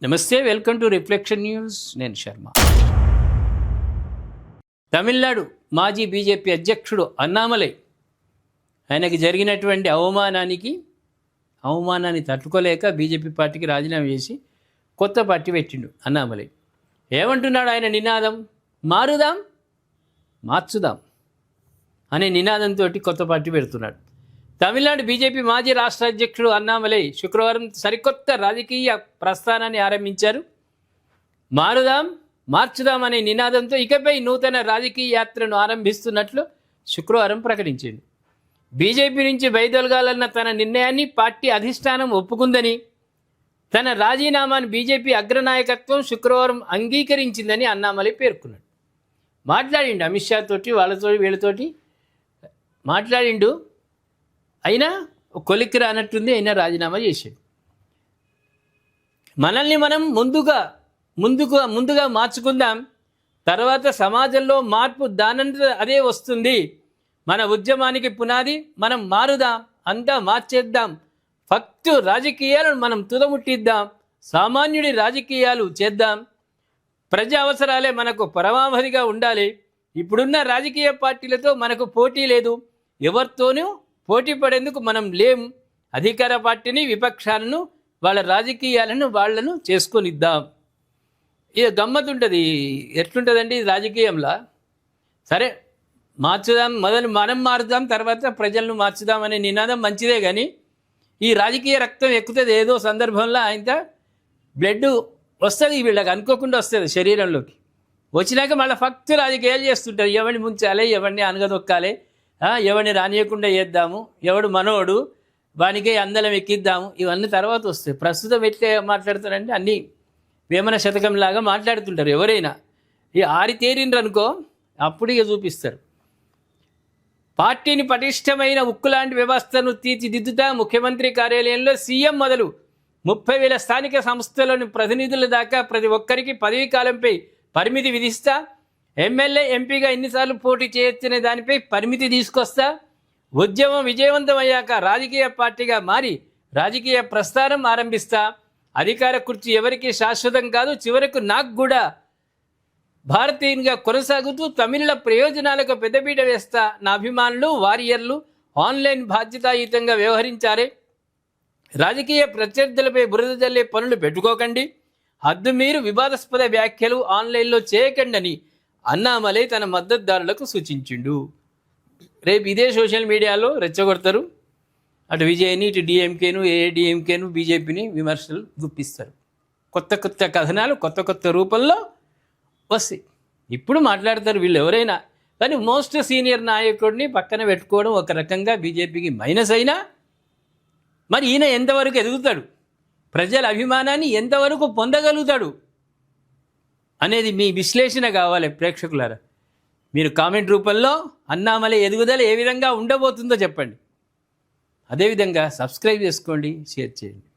నమస్తే, welcome to reflection news. నేను శర్మ. తమిళనాడు మాజీ బీజేపీ అధ్యక్షుడు అన్నామలై ఆయనకి జరిగినటువంటి అవమానాన్ని తట్టుకోలేక బీజేపీ పార్టీకి రాజీనామా చేసి కొత్త పార్టీ పెట్టిండు అన్నామలై. ఏమంటున్నాడు ఆయన నినాదం? మారుదాం మార్చుదాం అనే నినాదంతో కొత్త పార్టీ పెడుతున్నాడు. తమిళనాడు బీజేపీ మాజీ రాష్ట్ర అధ్యక్షుడు అన్నామలై శుక్రవారం సరికొత్త రాజకీయ ప్రస్థానాన్ని ఆరంభించారు. మారుదాం మార్చుదాం అనే నినాదంతో ఇకపై నూతన రాజకీయ యాత్రను ఆరంభిస్తున్నట్లు శుక్రవారం ప్రకటించింది. బీజేపీ నుంచి వైదొలగాలన్న తన నిర్ణయాన్ని పార్టీ అధిష్టానం ఒప్పుకుందని, తన రాజీనామాను బీజేపీ అగ్రనాయకత్వం శుక్రవారం అంగీకరించిందని అన్నామలై పేర్కొన్నాడు. మాట్లాడిండు అమిత్ షా తోటి, వీళ్ళతోటి మాట్లాడిండు. అయినా కొలిక్కి రానట్టుంది, అయినా రాజీనామా చేశాడు. మనల్ని మనం ముందుగా మార్చుకుందాం, తర్వాత సమాజంలో మార్పు దానంత అదే వస్తుంది. మన ఉద్యమానికి పునాది మనం మారుదాం, అంతా మార్చేద్దాం, ఫక్తు రాజకీయాలను మనం తుదముట్టిద్దాం, సామాన్యుడి రాజకీయాలు చేద్దాం, ప్రజా అవసరాలే మనకు పరమావధిగా ఉండాలి. ఇప్పుడున్న రాజకీయ పార్టీలతో మనకు పోటీ లేదు, ఎవరితోనూ పోటీ పడేందుకు మనం లేం. అధికార పార్టీని, విపక్షాలను, వాళ్ళ రాజకీయాలను వాళ్ళను చేసుకొనిద్దాం. ఇక గమ్మతుంటుంది. ఎట్లుంటుందండి రాజకీయంలో? సరే మార్చుదాం, మనం మారుదాం, తర్వాత ప్రజలను మార్చుదాం అనే నినాదం మంచిదే, కానీ ఈ రాజకీయ రక్తం ఎక్కుతుంది ఏదో సందర్భంలో. ఆయన బ్లడ్ వస్తుంది, వీళ్ళకి అనుకోకుండా వస్తుంది శరీరంలోకి. వచ్చినాక మళ్ళీ ఫక్తు రాజకీయాలు చేస్తుంటారు. ఎవరిని ముంచాలి, ఎవరిని అనగదొక్కాలి, ఎవరిని రానియకుండా చేద్దాము, ఎవడు మనోడు వానికే అందలం ఎక్కిద్దాము, ఇవన్నీ తర్వాత వస్తాయి. ప్రస్తుతం ఎట్లే మాట్లాడతారంటే అన్నీ వేమన శతకంలాగా మాట్లాడుతుంటారు. ఎవరైనా ఈ ఆరితేరిండ్రు అనుకో, అప్పుడు ఇక చూపిస్తారు. పార్టీని పటిష్టమైన ఉక్కులాంటి వ్యవస్థను తీర్చిదిద్దుతా ముఖ్యమంత్రి కార్యాలయంలో సీఎం మొదలు 30,000 స్థానిక సంస్థలోని ప్రతినిధుల దాకా ప్రతి ఒక్కరికి పదవీ కాలంపై పరిమితి విధిస్తా, ఎమ్మెల్యే ఎంపీగా ఎన్నిసార్లు పోటీ చేయొచ్చనే దానిపై పరిమితి తీసుకొస్తా, ఉద్యమం విజయవంతమయ్యాక రాజకీయ పార్టీగా మారి రాజకీయ ప్రస్థానం ఆరంభిస్తా, అధికార కుర్చీ ఎవరికి శాశ్వతం కాదు, చివరకు నాకు కూడా భారతీయునిగా కొనసాగుతూ తమిళ ప్రయోజనాలకు పెద్దపీట వేస్తా, నా అభిమానులు, వారియర్లు ఆన్లైన్ బాధ్యతాయుతంగా వ్యవహరించారే, రాజకీయ ప్రత్యర్థులపై బురద జల్లే పనులు పెట్టుకోకండి, హద్దు మీరు వివాదాస్పద వ్యాఖ్యలు ఆన్లైన్లో చేయకండి అని అన్నామలై తన మద్దతుదారులకు సూచించిండు. రేపు ఇదే సోషల్ మీడియాలో రెచ్చగొడతారు. అటు విజయ్ని, ఇటు డిఎంకేను, ఏఐడిఎంకేను, బీజేపీని విమర్శలు గుప్పిస్తారు. కొత్త కొత్త కథనాలు కొత్త రూపంలో వస్తాయి. ఇప్పుడు మాట్లాడతారు వీళ్ళు ఎవరైనా, కానీ మోస్ట్ సీనియర్ నాయకుడిని పక్కన పెట్టుకోవడం ఒక రకంగా బీజేపీకి మైనస్ అయినా, మరి ఈయన ఎంతవరకు ఎదుగుతాడు, ప్రజల అభిమానాన్ని ఎంతవరకు పొందగలుగుతాడు అనేది మీ విశ్లేషణ కావాలి ప్రేక్షకులారా. మీరు కామెంట్ రూపంలో అన్నామలై ఎదుగుదల ఏ విధంగా ఉండబోతుందో చెప్పండి. అదేవిధంగా సబ్స్క్రైబ్ చేసుకోండి, షేర్ చేయండి.